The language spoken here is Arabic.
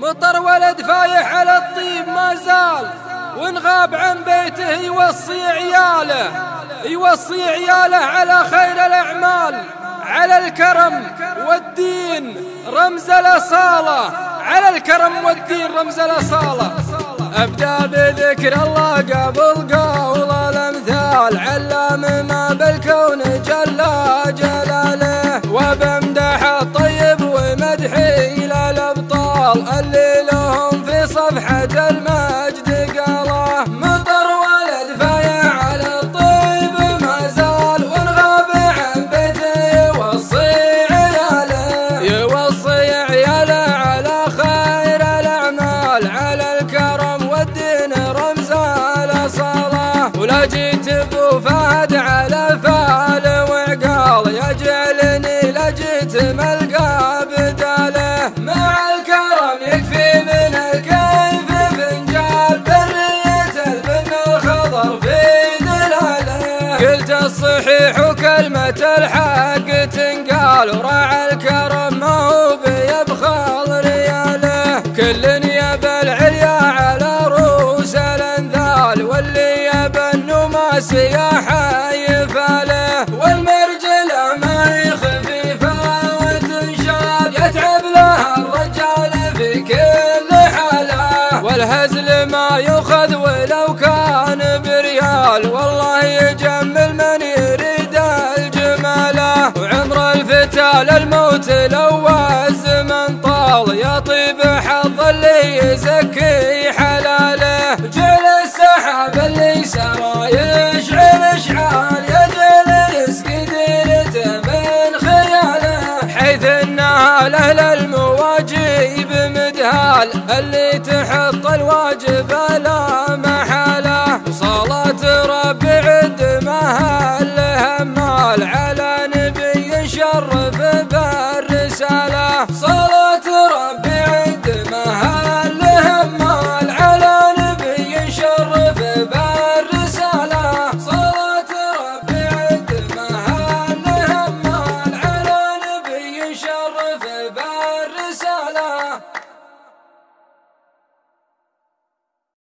مطر ولد فايح على الطيب ما زال، وإن غاب عن بيته يوصي عياله على خير الأعمال، على الكرم والدين رمز الأصالة، على الكرم والدين رمز الأصالة. أبدأ بذكر الله قبل قول الأمثال، علام ما بالكون جل جلاله، وبمدح الطيب ومدحي للأبطال اللي لهم في صفحة المجد قاله. مطر ولد فايح على الطيب ما زال، وإن غاب عن بيته يوصي عياله على خير الأعمال، على الكرم والدين رمز الأصالة. ولا جيت ابو فهد على فعل وعقال، يجعلني لجيت ملقى بداله، مع الكرم يكفي من الكيف فنجال، برية البن الخضر في دلاله. قلت الصحيح وكلمة الحق تنقال، وراعى الكرم ما هو بيبخل رياله، كل يبى العليا على رؤوس الانذال، واللي يبى النماس يفاله، والمرجله ما يخفيفه وتنشال، يتعب لها الرجال في كل حاله، والهزل ما يؤخذ ولو كان بريال، والله يجمل من يريد الجماله. وعمر الفتى للموت لو الزمن طال، يطيب حظ اللي يزكي حلاله، جعل السحاب اللي سرى يشعل اشعال، يجعل رزق ديرته من خياله، حيث انها له المواجيب مدهال، اللي تحط